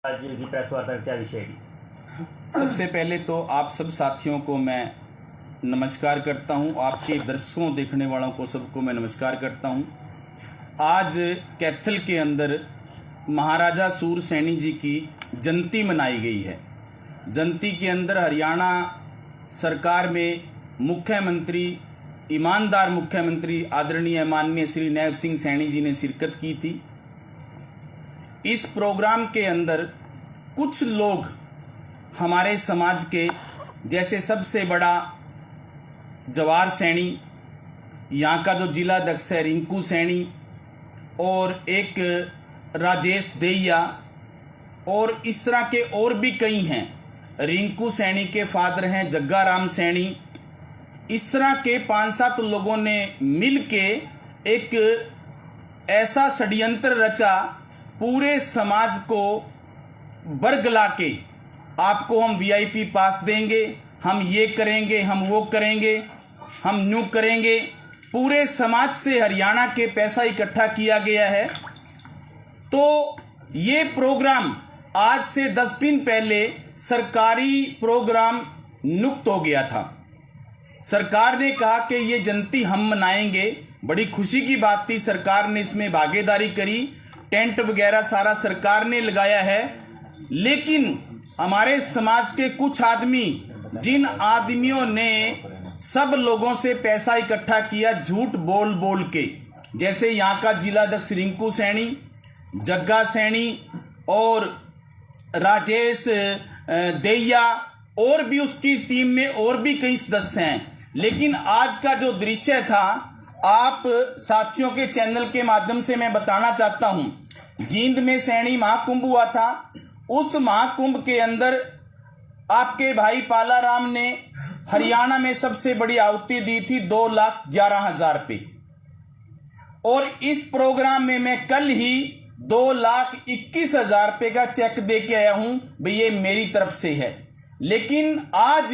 आज की प्रेस वार्ता क्या विषय है? सबसे पहले तो आप सब साथियों को मैं नमस्कार करता हूं, आपके दर्शकों देखने वालों को सबको मैं नमस्कार करता हूं। आज कैथल के अंदर महाराजा सूरसैनी जी की जयंती मनाई गई है। जयंती के अंदर हरियाणा सरकार में मुख्यमंत्री, ईमानदार मुख्यमंत्री आदरणीय माननीय श्री नैब सिंह सैनी जी ने शिरकत की थी। इस प्रोग्राम के अंदर कुछ लोग हमारे समाज के, जैसे सबसे बड़ा जवाहर सैनी, यहाँ का जो जिला अध्यक्ष है रिंकू सैनी, और एक राजेश देहिया, और इस तरह के और भी कई हैं। रिंकू सैनी के फादर हैं जग्गा राम सैनी। इस तरह के 5-7 लोगों ने मिल के एक ऐसा षड्यंत्र रचा, पूरे समाज को बरगला के आपको हम वीआईपी पास देंगे, हम ये करेंगे, हम वो करेंगे, हम न्यू करेंगे। पूरे समाज से हरियाणा के पैसा इकट्ठा किया गया है। तो ये प्रोग्राम आज से 10 दिन पहले सरकारी प्रोग्राम नियुक्त हो गया था। सरकार ने कहा कि ये जयंती हम मनाएंगे। बड़ी खुशी की बात थी, सरकार ने इसमें भागीदारी करी, टेंट वगैरह सारा सरकार ने लगाया है। लेकिन हमारे समाज के कुछ आदमी, जिन आदमियों ने सब लोगों से पैसा इकट्ठा किया झूठ बोल बोल के, जैसे यहाँ का जिला अध्यक्ष रिंकू सैनी, जग्गा सैनी और राजेश देहिया, और भी उसकी टीम में और भी कई सदस्य हैं। लेकिन आज का जो दृश्य था, आप साथियों के चैनल के माध्यम से मैं बताना चाहता हूं। जींद में सैनी महाकुंभ हुआ था। उस महाकुंभ के अंदर आपके भाई पाला राम ने हरियाणा में सबसे बड़ी आहुति दी थी 2,11,000 रुपये। और इस प्रोग्राम में मैं कल ही 2,21,000 रुपये का चेक दे के आया हूं, भाई ये मेरी तरफ से है। लेकिन आज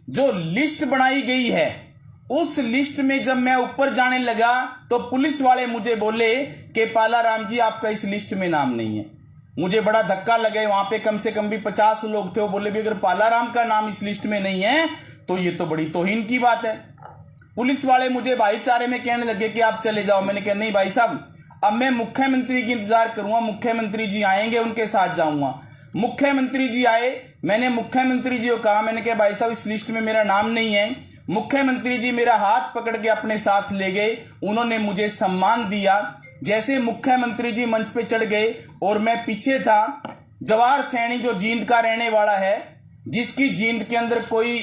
जो लिस्ट बनाई गई है, उस लिस्ट में जब मैं ऊपर जाने लगा तो पुलिस वाले मुझे बोले कि पाला राम जी आपका इस लिस्ट में नाम नहीं है। मुझे बड़ा धक्का लगे। वहां पे कम से कम भी 50 लोग थे। वो बोले भी अगर पाला राम का नाम इस लिस्ट में नहीं है तो ये तो बड़ी तौहीन की बात है। पुलिस वाले मुझे भाईचारे में कहने लगे कि आप चले जाओ। मैंने कहा नहीं भाई साहब, अब मैं मुख्यमंत्री की इंतजार करूंगा। मुख्यमंत्री जी आएंगे, उनके साथ जाऊंगा। मुख्यमंत्री जी आए, मैंने मुख्यमंत्री जी को कहा, मैंने कहा भाई साहब इस लिस्ट में मेरा नाम नहीं है। मुख्यमंत्री जी मेरा हाथ पकड़ के अपने साथ ले गए, उन्होंने मुझे सम्मान दिया। जैसे मुख्यमंत्री जी मंच पे चढ़ गए और मैं पीछे था, जवाहर सैनी जो जींद का रहने वाला है, जिसकी जींद के अंदर कोई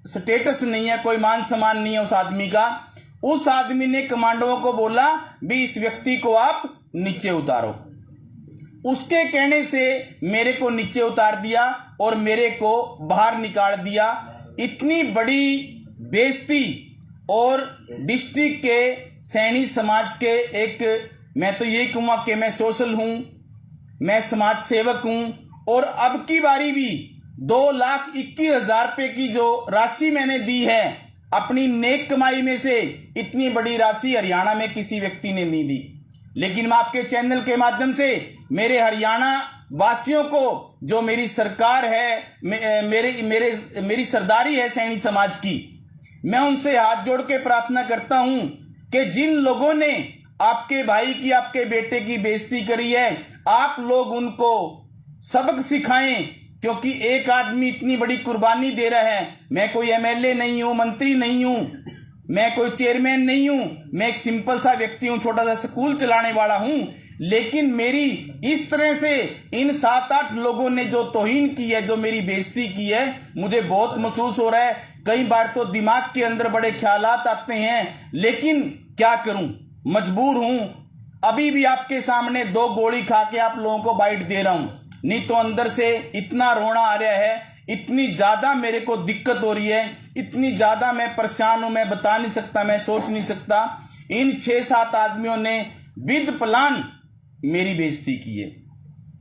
स्टेटस नहीं है, कोई मान सम्मान नहीं है उस आदमी का, उस आदमी ने कमांडों को बोला भी इस व्यक्ति को आप नीचे उतारो। उसके कहने से मेरे को नीचे उतार दिया और मेरे को बाहर निकाल दिया। इतनी बड़ी बेइज्जती, और डिस्ट्रिक्ट के सैनी समाज के एक, मैं तो यही कहूँगा कि मैं सोशल हूँ, मैं समाज सेवक हूँ। और अब की बारी भी 2,21,000 रुपये की जो राशि मैंने दी है अपनी नेक कमाई में से, इतनी बड़ी राशि हरियाणा में किसी व्यक्ति ने नहीं दी। लेकिन मैं आपके चैनल के माध्यम से मेरे हरियाणा वासियों को, जो मेरी सरकार है, मेरी सरदारी है सैनी समाज की, मैं उनसे हाथ जोड़ के प्रार्थना करता हूं कि जिन लोगों ने आपके भाई की, आपके बेटे की बेइज्जती करी है, आप लोग उनको सबक सिखाएं। क्योंकि एक आदमी इतनी बड़ी कुर्बानी दे रहा है। मैं कोई एमएलए नहीं हूं, मंत्री नहीं हूं, मैं कोई चेयरमैन नहीं हूं, मैं एक सिंपल सा व्यक्ति हूं, छोटा सा स्कूल चलाने वाला हूं। लेकिन मेरी इस तरह से इन 7-8 लोगों ने जो तौहीन की है, जो मेरी बेइज्जती की है, मुझे बहुत महसूस हो रहा है। कई बार तो दिमाग के अंदर बड़े ख्यालात आते हैं, लेकिन क्या करूं, मजबूर हूं। अभी भी आपके सामने 2 गोली खा के आप लोगों को बाइट दे रहा हूं, नहीं तो अंदर से इतना रोना आ रहा है, इतनी ज्यादा मेरे को दिक्कत हो रही है, इतनी ज्यादा मैं परेशान हूं, मैं बता नहीं सकता, मैं सोच नहीं सकता। इन 6-7 आदमियों ने विद प्लान मेरी बेइज्जती की है।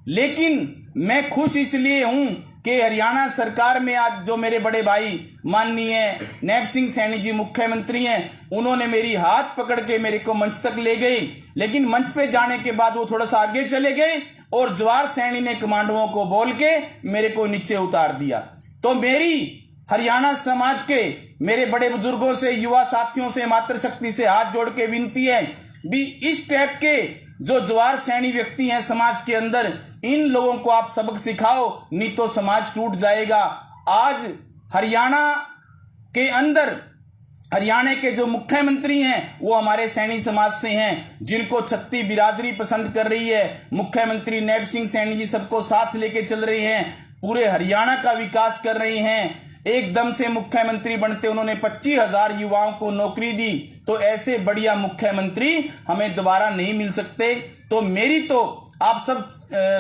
लेकिन मैं खुश इसलिए हूं कि हरियाणा सरकार में आज जो मेरे बड़े भाई माननीय नैब सिंह सैनी जी मुख्यमंत्री हैं, उन्होंने मेरी हाथ पकड़ के मेरे को मंच तक ले गए। लेकिन मंच पे जाने के बाद वो थोड़ा सा आगे चले गए और जवाहर सैनी ने कमांडोओं को बोल के मेरे को नीचे उतार दिया। तो मेरी हरियाणा समाज के मेरे बड़े बुजुर्गों से, युवा साथियों से, मातृशक्ति से हाथ जोड़ के विनती है भी इस टाइप के जो जवाहर सैनी व्यक्ति हैं समाज के अंदर, इन लोगों को आप सबक सिखाओ, नहीं तो समाज टूट जाएगा। आज हरियाणा के अंदर हरियाणा के जो मुख्यमंत्री हैं वो हमारे सैनी समाज से हैं, जिनको छत्ती बिरादरी पसंद कर रही है। मुख्यमंत्री नैब सिंह सैनी जी सबको साथ लेके चल रहे हैं, पूरे हरियाणा का विकास कर रहे हैं। एकदम से मुख्यमंत्री बनते उन्होंने 25,000 युवाओं को नौकरी दी। तो ऐसे बढ़िया मुख्यमंत्री हमें दोबारा नहीं मिल सकते। तो मेरी तो आप सब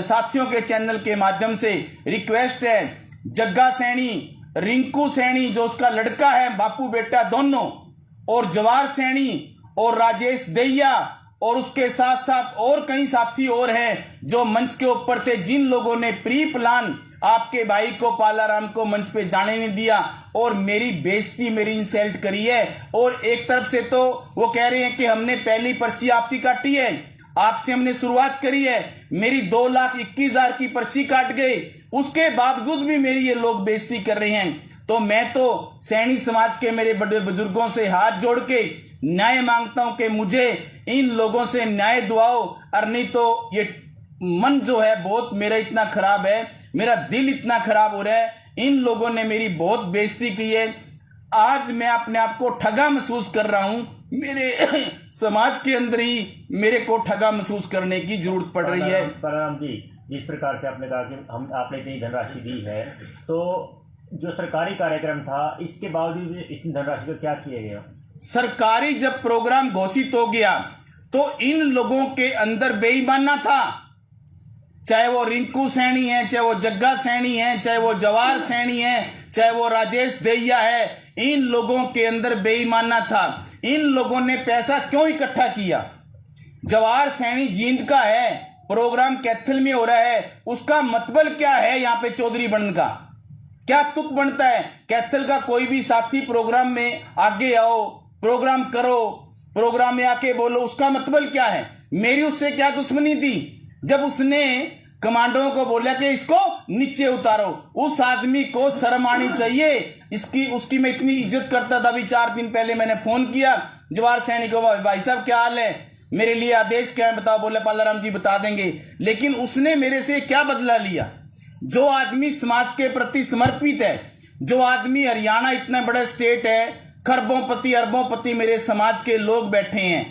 साथियों के चैनल के माध्यम से रिक्वेस्ट है, जग्गा सैनी, रिंकू सैनी जो उसका लड़का है, बापू बेटा दोनों, और जवाहर सैनी और राजेश दहिया और उसके साथ साथ और कई साथी और हैं जो मंच के ऊपर थे, जिन लोगों ने प्री प्लान आपके भाई को, पालाराम को मंच पे जाने नहीं दिया और मेरी बेइज्जती, मेरी इंसल्ट करी है। और एक तरफ से तो वो कह रहे हैं कि हमने पहली पर्ची आपकी काटी है, आपसे हमने शुरुआत करी है, मेरी 2,21,000 की पर्ची काट गए, उसके बावजूद भी मेरी ये लोग बेइज्जती कर रहे हैं। तो मैं तो सैनी समाज के मेरे बड़े बुजुर्गों से हाथ जोड़ के न्याय मांगता हूं कि मुझे इन लोगों से न्याय दिलाओ, और नहीं तो ये मन जो है बहुत मेरा इतना खराब है, मेरा दिल इतना खराब हो रहा है, इन लोगों ने मेरी बहुत बेइज्जती की है। आज मैं अपने आप को ठगा महसूस कर रहा हूं, मेरे समाज के अंदर ही मेरे को ठगा महसूस करने की जरूरत पड़ रही है। पालाराम जी, जिस प्रकार से आपने कहा कि आपने इतनी धनराशि दी है, तो जो सरकारी कार्यक्रम था इसके बावजूद इतनी धनराशि का क्या किया गया? सरकारी जब प्रोग्राम घोषित हो गया तो इन लोगों के अंदर बेईमाना था, चाहे वो रिंकू सैनी है, चाहे वो जग्गा सैनी है, चाहे वो जवाहर सैनी है, चाहे वो राजेश दहिया है, इन लोगों के अंदर बेईमाना था। इन लोगों ने पैसा क्यों इकट्ठा किया? जवाहर सैनी जींद का है, प्रोग्राम कैथल में हो रहा है, उसका मतलब क्या है? यहाँ पे चौधरी बनने का क्या तुक बनता है? कैथल का कोई भी साथी प्रोग्राम में आगे आओ, प्रोग्राम करो, प्रोग्राम में आके बोलो, उसका मतलब क्या है? मेरी उससे क्या दुश्मनी थी? जब उसने कमांडों को बोला कि इसको नीचे उतारो, उस आदमी को शर्म आनी चाहिए। उसकी मैं इतनी इज्जत करता था। अभी 4 दिन पहले मैंने फोन किया जवाहर सैनी को, भाई साहब क्या हाल है, मेरे लिए आदेश क्या है बताओ। बोले पालाराम जी बता देंगे। लेकिन उसने मेरे से क्या बदला लिया? जो आदमी समाज के प्रति समर्पित है, जो आदमी, हरियाणा इतना बड़ा स्टेट है, खरबोंपति अरबोंपति मेरे समाज के लोग बैठे हैं,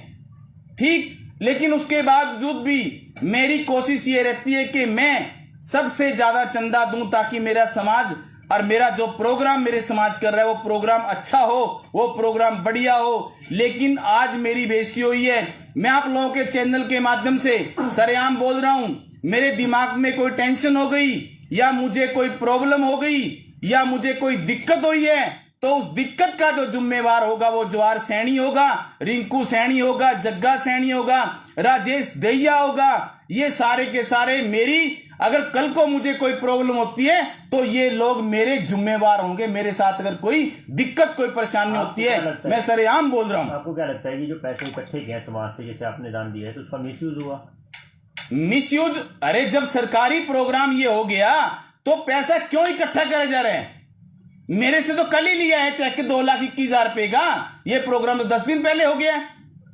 ठीक, लेकिन उसके बावजूद भी मेरी कोशिश ये रहती है कि मैं सबसे ज्यादा चंदा दूं ताकि मेरा समाज और मेरा जो प्रोग्राम मेरे समाज कर रहा है वो प्रोग्राम अच्छा हो, वो प्रोग्राम बढ़िया हो। लेकिन आज मेरी बेइज्जती हुई है। मैं आप लोगों के चैनल के माध्यम से सरेआम बोल रहा हूं, मेरे दिमाग में कोई टेंशन हो गई या मुझे कोई प्रॉब्लम हो गई या मुझे कोई दिक्कत हुई है तो उस दिक्कत का जो जिम्मेवार होगा वो जवाहर सैनी होगा, रिंकू सैनी होगा, जग्गा सैनी होगा, राजेश दहिया होगा। ये सारे के सारे मेरी, अगर कल को मुझे कोई प्रॉब्लम होती है तो ये लोग मेरे जिम्मेवार होंगे। मेरे साथ अगर कोई दिक्कत, कोई परेशानी होती है, मैं सरेआम बोल रहा हूं। आपको क्या लगता है कि जो पैसे इकट्ठे किए समाज से, जैसे आपने दान दिया है, तो उसका मिसयूज हुआ? मिसयूज? अरे जब सरकारी प्रोग्राम ये हो गया तो पैसा क्यों इकट्ठा करे जा रहे हैं? मेरे से तो कल ही लिया है चेक 2,21,000 रुपए का। ये प्रोग्राम तो 10 दिन पहले हो गया है।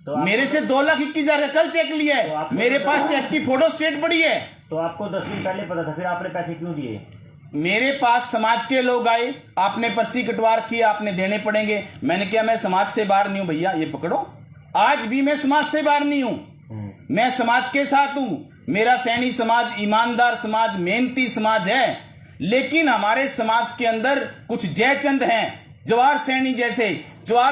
तो मेरे से 2,21,000 का कल चेक लिया है, मेरे पास चेक की फोटो स्टेट पड़ी है। तो आपको 10 दिन पहले पता था, फिर आपने पैसे क्यों दिए? मेरे पास समाज के लोग आए, आपने पर्ची कटवा रखी है, आपने देने पड़ेंगे। मैंने कहा मैं समाज से बाहर नहीं हूं भैया, ये पकड़ो। आज भी मैं समाज से बाहर नहीं हूं, मैं समाज के साथ हूं। मेरा सैनी समाज ईमानदार समाज, मेहनती समाज है। लेकिन हमारे समाज के अंदर कुछ जयचंद हैं, जवाहर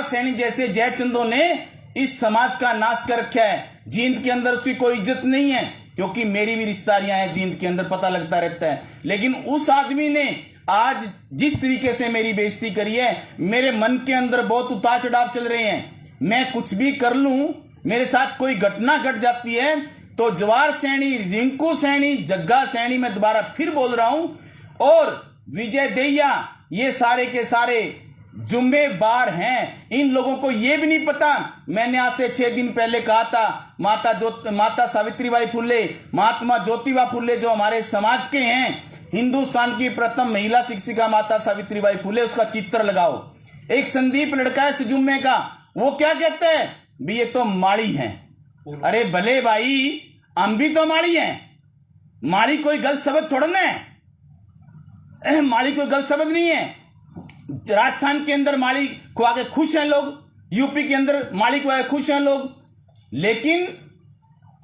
सैनी जैसे जयचंदों ने इस समाज का नाश कर रखा है। जींद के अंदर उसकी कोई इज्जत नहीं है, क्योंकि मेरी भी रिश्तेदारियां हैं जींद के अंदर, पता लगता रहता है। लेकिन उस आदमी ने आज जिस तरीके से मेरी बेइज्जती करी है, मेरे मन के अंदर बहुत उतार चढ़ाव चल रहे हैं। मैं कुछ भी कर लूं, मेरे साथ कोई घटना घट जाती है तो जवाहर सैनी, रिंकू सैनी, जग्गा सैनी, मैं दोबारा फिर बोल रहा हूं, और विजय दहिया, ये सारे के सारे जुम्मेवार हैं। इन लोगों को ये भी नहीं पता, मैंने आज से 6 दिन पहले कहा था, माता सावित्रीबाई फुले, महात्मा ज्योतिबा फुले जो हमारे समाज के हैं, हिंदुस्तान की प्रथम महिला शिक्षिका माता सावित्रीबाई फुले, उसका चित्र लगाओ। एक संदीप लड़का है सिजुम्मे का, वो क्या कहते हैं, भी ये तो माड़ी हैं। अरे भले भाई, हम भी तो माड़ी हैं। माड़ी कोई गलत शब्द छोड़ना है, माड़ी कोई गलत शब्द नहीं है। राजस्थान के अंदर माड़ी को आके खुश हैं लोग, यूपी के अंदर माड़ी को आके खुश हैं लोग, लेकिन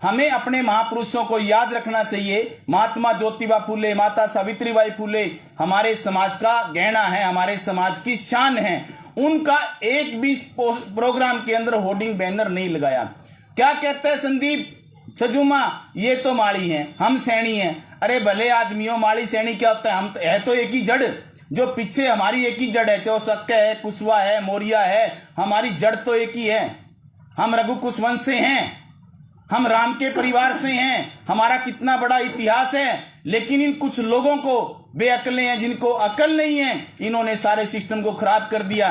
हमें अपने महापुरुषों को याद रखना चाहिए। महात्मा ज्योतिबा फुले, माता सावित्रीबाई फुले हमारे समाज का गहना है, हमारे समाज की शान है। उनका एक भी प्रोग्राम के अंदर होर्डिंग बैनर नहीं लगाया। क्या कहता है संदीप सजुमा, ये तो माड़ी हैं, हम सैनी हैं। अरे भले आदमियों, माड़ी सैनी क्या होता है, हम तो है तो एक ही जड़, जो पीछे हमारी एक ही जड़ है, चौसक्के है, कुशवा है, मौर्या है, हमारी जड़ तो एक ही है। हम रघु कुशवंश से हैं, हम राम के परिवार से हैं, हमारा कितना बड़ा इतिहास है। लेकिन इन कुछ लोगों को बेअकलें हैं, जिनको अकल नहीं है, इन्होंने सारे सिस्टम को खराब कर दिया।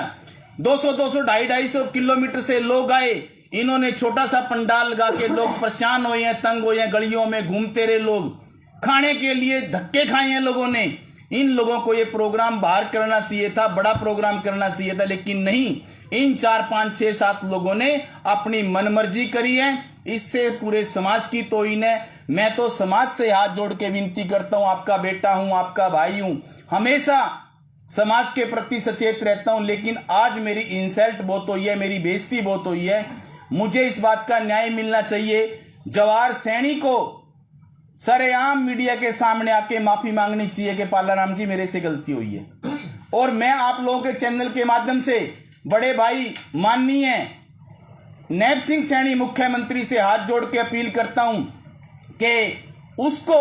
200 250 किलोमीटर से लोग आए, इन्होंने छोटा सा पंडाल लगा के, लोग परेशान हुए हैं, तंग हुए हैं, गलियों में घूमते रहे लोग, खाने के लिए धक्के खाए हैं लोगों ने। इन लोगों को ये प्रोग्राम बाहर करना चाहिए था, बड़ा प्रोग्राम करना चाहिए था, लेकिन नहीं, इन 4 5 6 7 लोगों ने अपनी मनमर्जी करी है। इससे पूरे समाज की तौहीन है। मैं तो समाज से हाथ जोड़ के विनती करता हूं, आपका बेटा हूं, आपका भाई हूं, हमेशा समाज के प्रति सचेत रहता हूं, लेकिन आज मेरी इंसल्ट बहुत हुई है, मेरी बेइज्जती बहुत हुई है। मुझे इस बात का न्याय मिलना चाहिए। जवाहर सैनी को सरेआम मीडिया के सामने आके माफी मांगनी चाहिए कि पालाराम जी, मेरे से गलती हुई है। और मैं आप लोगों के चैनल के माध्यम से बड़े भाई माननीय नैब सिंह सैनी मुख्यमंत्री से हाथ जोड़ के अपील करता हूं कि उसको,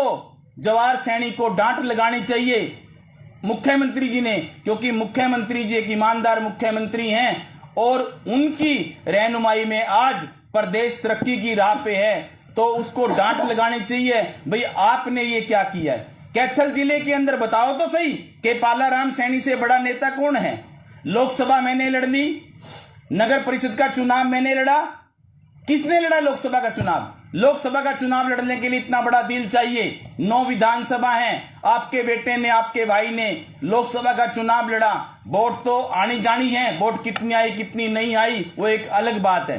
जवाहर सैनी को डांट लगानी चाहिए मुख्यमंत्री जी ने, क्योंकि मुख्यमंत्री जी एक ईमानदार मुख्यमंत्री हैं और उनकी रहनुमाई में आज प्रदेश तरक्की की राह पे है, तो उसको डांट लगानी चाहिए। भाई आपने ये क्या किया है। कैथल जिले के अंदर बताओ तो सही कि पालाराम सैनी से बड़ा नेता कौन है। लोकसभा मैंने लड़ ली, नगर परिषद का चुनाव मैंने लड़ा। किसने लड़ा लोकसभा का चुनाव? लोकसभा का चुनाव लड़ने के लिए इतना बड़ा दिल चाहिए। 9 विधानसभा हैं, आपके बेटे ने, आपके भाई ने लोकसभा का चुनाव लड़ा। वोट तो आनी जानी है, वोट कितनी आई कितनी नहीं आई वो एक अलग बात है,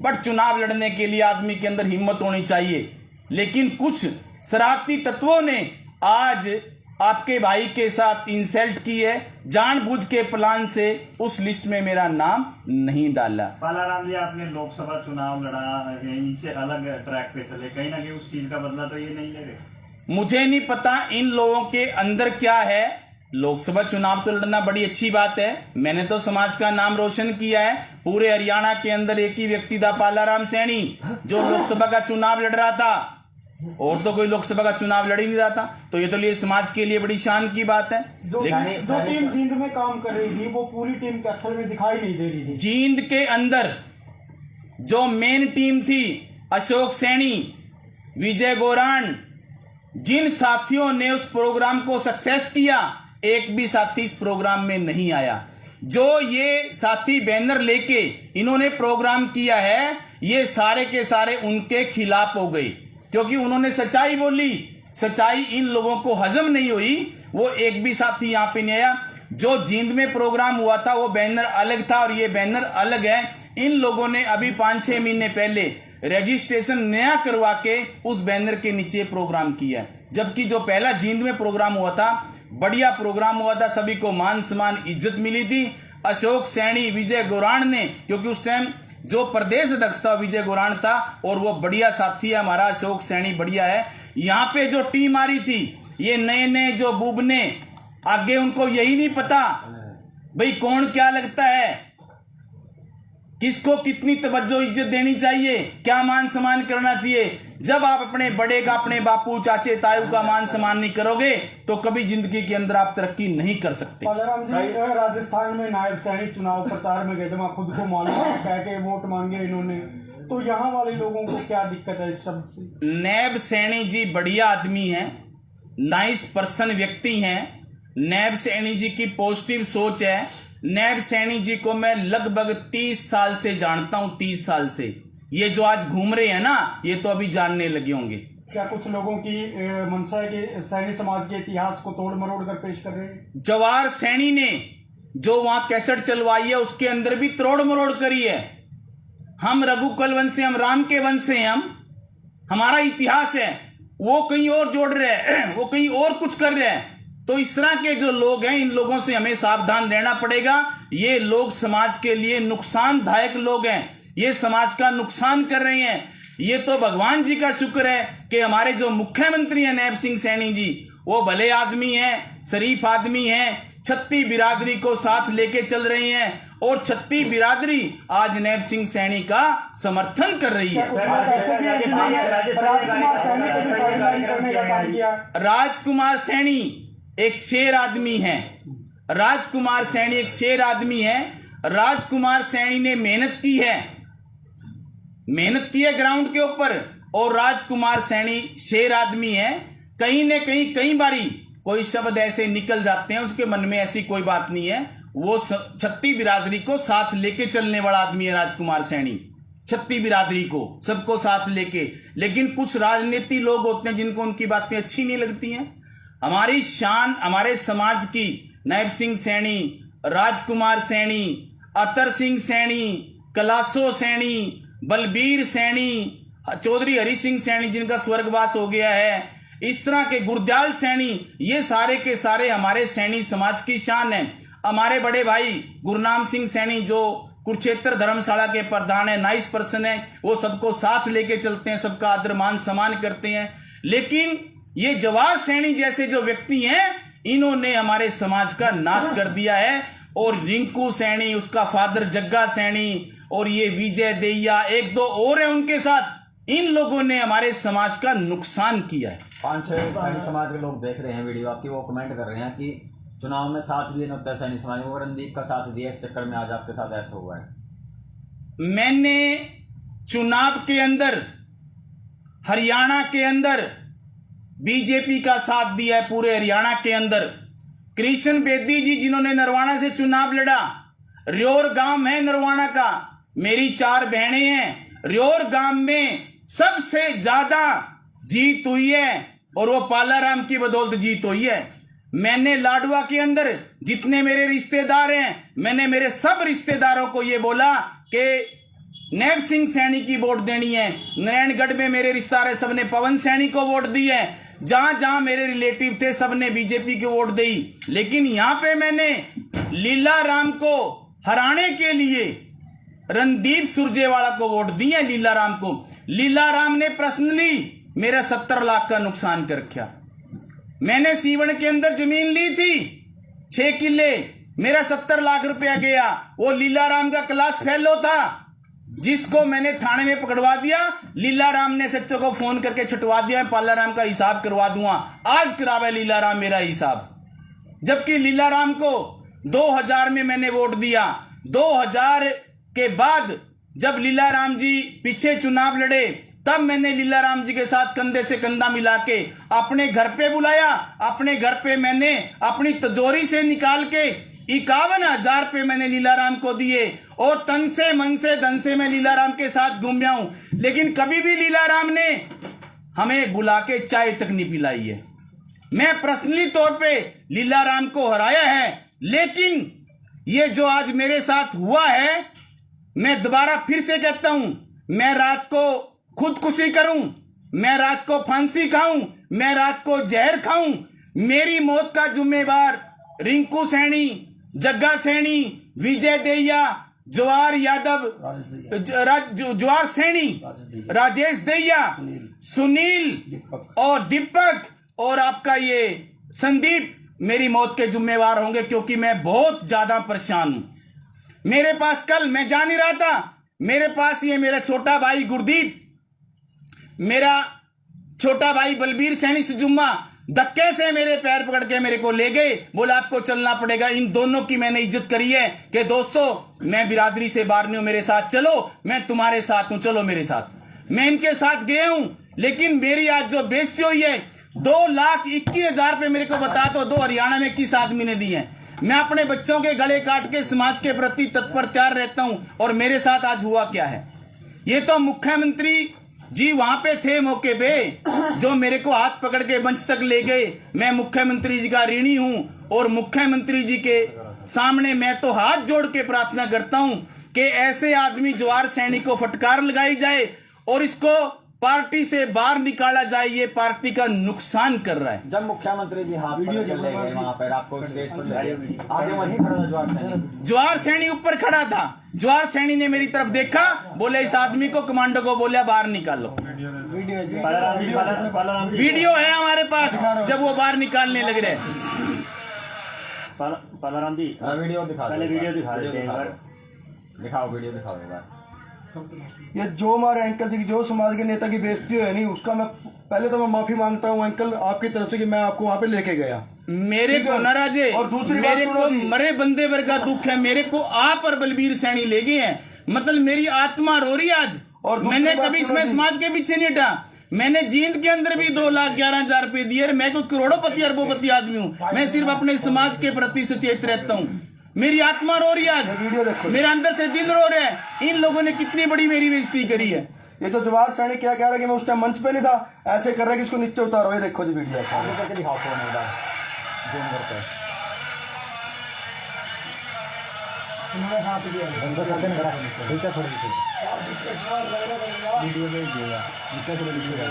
बट चुनाव लड़ने के लिए आदमी के अंदर हिम्मत होनी चाहिए। लेकिन कुछ शरारती तत्वों ने आज आपके भाई के साथ इंसल्ट की है, जानबूझ के प्लान से उस लिस्ट में मेरा नाम नहीं डाला। पालाराम जी, आपने लोकसभा चुनाव लड़ा, इनसे अलग ट्रैक पे चले, कहीं ना कहीं उस चीज का बदला तो ये नहीं ले रहे। मुझे नहीं पता इन लोगों के अंदर क्या है। लोकसभा चुनाव तो लड़ना बड़ी अच्छी बात है, मैंने तो समाज का नाम रोशन किया है। पूरे हरियाणा के अंदर एक ही व्यक्ति था, पालाराम सैनी, जो लोकसभा का चुनाव लड़ रहा था, और तो कोई लोकसभा का चुनाव लड़ ही नहीं रहा था। तो ये तो लिए समाज के लिए बड़ी शान की बात है। जो टीम जींद में काम कर रही थी वो पूरी टीम कैथल में दिखाई नहीं दे रही थी। जींद के अंदर जो मेन टीम थी, अशोक सैनी, विजय गोरान, जिन साथियों ने उस प्रोग्राम को सक्सेस किया, एक भी साथी इस प्रोग्राम में नहीं आया। जो ये साथी बैनर लेके इन्होंने प्रोग्राम किया है, ये सारे के सारे उनके खिलाफ हो गए, क्योंकि उन्होंने सच्चाई बोली। सच्चाई इन लोगों को हजम नहीं हुई, वो एक भी साथी यहाँ पे नहीं आया। जो जींद में प्रोग्राम हुआ था वो बैनर अलग था और ये बैनर अलग है। इन लोगों ने अभी 5-6 महीने पहले रजिस्ट्रेशन नया करवा के उस बैनर के नीचे प्रोग्राम किया है, जबकि जो पहला जींद में प्रोग्राम हुआ था, बढ़िया प्रोग्राम हुआ था, सभी को मान सम्मान इज्जत मिली थी। अशोक सैनी, विजय गोरान ने, क्योंकि उस टाइम जो प्रदेश अध्यक्ष था विजय गोरान था, और वो बढ़िया साथी है हमारा, अशोक सैनी बढ़िया है। यहाँ पे जो टीम आ रही थी, ये नए नए जो बुबने, आगे उनको यही नहीं पता भाई कौन क्या लगता है, किसको कितनी तवज्जो इज्जत देनी चाहिए, क्या मान सम्मान करना चाहिए। जब आप अपने बड़े का, अपने बापू चाचे ताऊ का मान सम्मान नहीं करोगे तो कभी जिंदगी के अंदर आप तरक्की नहीं कर सकते। पालाराम जी राजस्थान में नायब सैनी चुनाव प्रचार में गए थे, खुद को मालूम कह के वोट मांगे इन्होंने, तो यहाँ वाले लोगों को क्या दिक्कत है इस शब्द से? नायब सैनी जी बढ़िया आदमी हैं, नाइस पर्सन व्यक्ति हैं, नैब सैनी जी की पॉजिटिव सोच है। नैब सैनी जी को मैं लगभग 30 साल से जानता हूं, 30 साल से। ये जो आज घूम रहे हैं ना, ये तो अभी जानने लगे होंगे। क्या कुछ लोगों की मंशा है कि सैनी समाज के इतिहास को तोड़ मरोड़ कर पेश कर रहे हैं? जवाहर सैनी ने जो वहां कैसेट चलवाई है, उसके अंदर भी तोड़ मरोड़ करी है। हम रघुकुल वंश से, हम राम के वंश से, हमारा इतिहास है, वो कहीं और जोड़ रहे हैं, वो कहीं और कुछ कर रहे हैं। तो इस तरह के जो लोग हैं, इन लोगों से हमें सावधान रहना पड़ेगा। ये लोग समाज के लिए नुकसानदायक लोग हैं, ये समाज का नुकसान कर रहे हैं। ये तो भगवान जी का शुक्र है कि हमारे जो मुख्यमंत्री हैं नैब सिंह सैनी जी, वो भले आदमी हैं, शरीफ आदमी हैं, छत्ती बिरादरी को साथ लेके चल रहे हैं और छत्ती बिरादरी आज नैब सिंह सैनी का समर्थन कर रही है। राजकुमार सैनी एक शेर आदमी है। राजकुमार सैनी एक शेर आदमी है। राजकुमार सैनी ने मेहनत की है ग्राउंड के ऊपर, और राजकुमार सैनी शेर आदमी है। कहीं न कहीं कई बारी कोई शब्द ऐसे निकल जाते हैं, उसके मन में ऐसी कोई बात नहीं है। वो छत्ती बिरादरी को साथ लेके चलने वाला आदमी है राजकुमार सैनी, छत्ती बिरादरी को सबको साथ लेके। लेकिन कुछ राजनीति लोग होते हैं जिनको उनकी बातें अच्छी नहीं लगती हैं। हमारी शान, हमारे समाज की नैब सिंह सैनी, राजकुमार सैनी, अतर सिंह सैनी, कलासो सैनी, बलबीर सैनी, चौधरी हरि सिंह सैनी जिनका स्वर्गवास हो गया है, इस तरह के गुरदयाल सैनी, ये सारे के सारे हमारे सैनी समाज की शान है। हमारे बड़े भाई गुरनाम सिंह सैनी जो कुरुक्षेत्र धर्मशाला के प्रधान है, नाइस पर्सन है, वो सबको साथ लेके चलते हैं, सबका आदर मान सम्मान करते हैं। लेकिन ये जवाहर सैनी जैसे जो व्यक्ति हैं, इन्होंने हमारे समाज का नाश कर दिया है। और रिंकू सैनी, उसका फादर जग्गा सैनी, और ये विजय दैया, एक दो और है उनके साथ, इन लोगों ने हमारे समाज का नुकसान किया है। 5-6 सैनी समाज के लोग देख रहे हैं वीडियो आपकी, वो कमेंट कर रहे हैं कि चुनाव में साथ भी नहीं होता है सैनी समाज को, रणदीप का साथ दिया, इस चक्कर में आज आपके साथ ऐसा हुआ है। मैंने चुनाव के अंदर हरियाणा के अंदर बीजेपी का साथ दिया है, पूरे हरियाणा के अंदर। कृष्ण बेदी जी जिन्होंने नरवाना से चुनाव लड़ा, रियोर गांव है नरवाना का, मेरी 4 बहनें हैं। रियोर गांव में सबसे ज्यादा जीत हुई है और वो पालाराम की बदौलत जीत हुई है। मैंने लाडवा के अंदर जितने मेरे रिश्तेदार हैं, मैंने मेरे सब रिश्तेदारों को ये बोला कि नैब सिंह सैनी की वोट देनी है। नारायणगढ़ में मेरे रिश्तेदार है, सबने पवन सैनी को वोट दी है। जहां जहां मेरे रिलेटिव थे, सबने बीजेपी की वोट दी। लेकिन यहां पे मैंने लीला राम को हराने के लिए रणदीप सुरजेवाला को वोट दी है। लीला राम को, लीला राम ने पर्सनली मेरा 70 लाख का नुकसान कर रखा। मैंने सीवन के अंदर जमीन ली थी 6 किले, मेरा 70 लाख रुपया गया। वो लीला राम का क्लास फेलो था, जिसको मैंने थाने में पकड़वा दिया। लीला राम ने सच्चों को फोन करके छुटवा दिया, पाला राम का हिसाब करवा दूंगा। आज करावे लीला राम मेरा हिसाब, जबकि लीला राम को 2000 में मैंने वोट दिया। 2000 के बाद जब लीला राम जी पीछे चुनाव लड़े, तब मैंने लीला राम जी के साथ कंधे से कंधा मिला के अपने घर पे बुलाया। अपने घर पे मैंने अपनी तिजोरी से निकाल के 51,000 रुपये मैंने लीला राम को दिए, और तन से मन से धन से मैं लीला राम के साथ घूमया हूं। लेकिन कभी भी लीला राम ने हमें बुला के चाय तक नहीं पिलाई है। मैं पर्सनली तौर पे लीला राम को हराया है। लेकिन ये जो आज मेरे साथ हुआ है, मैं दोबारा फिर से कहता हूं, मैं रात को खुदकुशी करूं, मैं रात को फांसी खाऊं, मैं रात को जहर खाऊं, मेरी मौत का जिम्मेवार रिंकू सैनी, जग्गा सैनी, विजय दैया, जवाहर यादव, जवाहर सैनी, राजेश दैया, सुनील और दीपक और आपका ये संदीप मेरी मौत के जिम्मेवार होंगे, क्योंकि मैं बहुत ज्यादा परेशान हूं। मेरे पास कल मैं जा नहीं रहा था, मेरे पास ये मेरा छोटा भाई गुरदीप, मेरा छोटा भाई बलबीर सैनी सुजुम्मा धक्के से मेरे पैर पकड़ के मेरे को ले गए, बोला आपको चलना पड़ेगा। इन दोनों की मैंने इज्जत करी है कि दोस्तों मैं बिरादरी से बाहर नहीं हूं, मेरे साथ चलो, मैं तुम्हारे साथ हूं, चलो मेरे साथ। मैं इनके साथ गया हूं, लेकिन मेरी आज जो बेइज्जती हुई है, 2,21,000 रुपये मेरे को बता तो दो हरियाणा में किस आदमी ने दिए हैं। मैं अपने बच्चों के गले काट के समाज के प्रति तत्पर तैयार रहता हूं, और मेरे साथ आज हुआ क्या है? ये तो मुख्यमंत्री जी वहां पे थे मौके पे, जो मेरे को हाथ पकड़ के मंच तक ले गए। मैं मुख्यमंत्री जी का ऋणी हूं, और मुख्यमंत्री जी के सामने मैं तो हाथ जोड़ के प्रार्थना करता हूं कि ऐसे आदमी जवार सैनिक को फटकार लगाई जाए और इसको पार्टी से बाहर निकाला जाए। ये पार्टी का नुकसान कर रहा है। जब मुख्यमंत्री जी हाथ पकड़ के ले गए वहां पर, आपको स्टेज पर ले गए, आगे वहीं खड़ा था जवार सैनिक। जवार सैनी ऊपर खड़ा था। जवार सैनी ने मेरी तरफ देखा, बोले इस आदमी को, कमांडो को बोला बाहर निकालो। वीडियो है हमारे पास जब वो बाहर निकालने लग रहे। पालाराम जी वीडियो दिखा, पहले वीडियो दिखा देते हैं एक बार। दिखाओ, वीडियो दिखाओ एक बार। ये जो हमारे अंकल जी की, जो समाज के नेता की बेइज्जती है नहीं, उसका मैं पहले तो मैं माफी मांगता हूँ अंकल आपकी तरफ से कि मैं आपको वहाँ पे लेके गया। मेरे को नाराज है, और दूसरी बात मेरे सुनो को जी। मरे बंदे वर्ग का दुख है। मेरे को आप और बलबीर सैनी ले गए हैं, मतलब मेरी आत्मा रो रही है आज। और दूसरी मैंने बात कभी सुनो इसमें जी। समाज के पीछे नहीं हटा। मैंने जींद के अंदर भी 2,11,000 रुपए दिए। मैं कोई करोड़ोंपति अरबोपति आदमी हूँ, मैं सिर्फ अपने समाज के प्रति सचेत रहता हूँ। मेरी आत्मा रो रही है आज, वीडियो देखो, मेरा अंदर से दिल रो रहा है। इन लोगों ने कितनी बड़ी मेरी बेइज्जती करी है। ये जो जवाहर सैनिक क्या कह रहा है कि मैं उस टाइम मंच पे नहीं था, ऐसे कर रहा है कि इसको नीचे उतारो। ये देखो जी वीडियो आगे करके दिखाओ फोन एक बार, जूम करके। बंदा साथ में खड़ा है, नीचे छोड़ दीजिए। वीडियो भेज दिएगा, नीचे छोड़ दीजिएगा।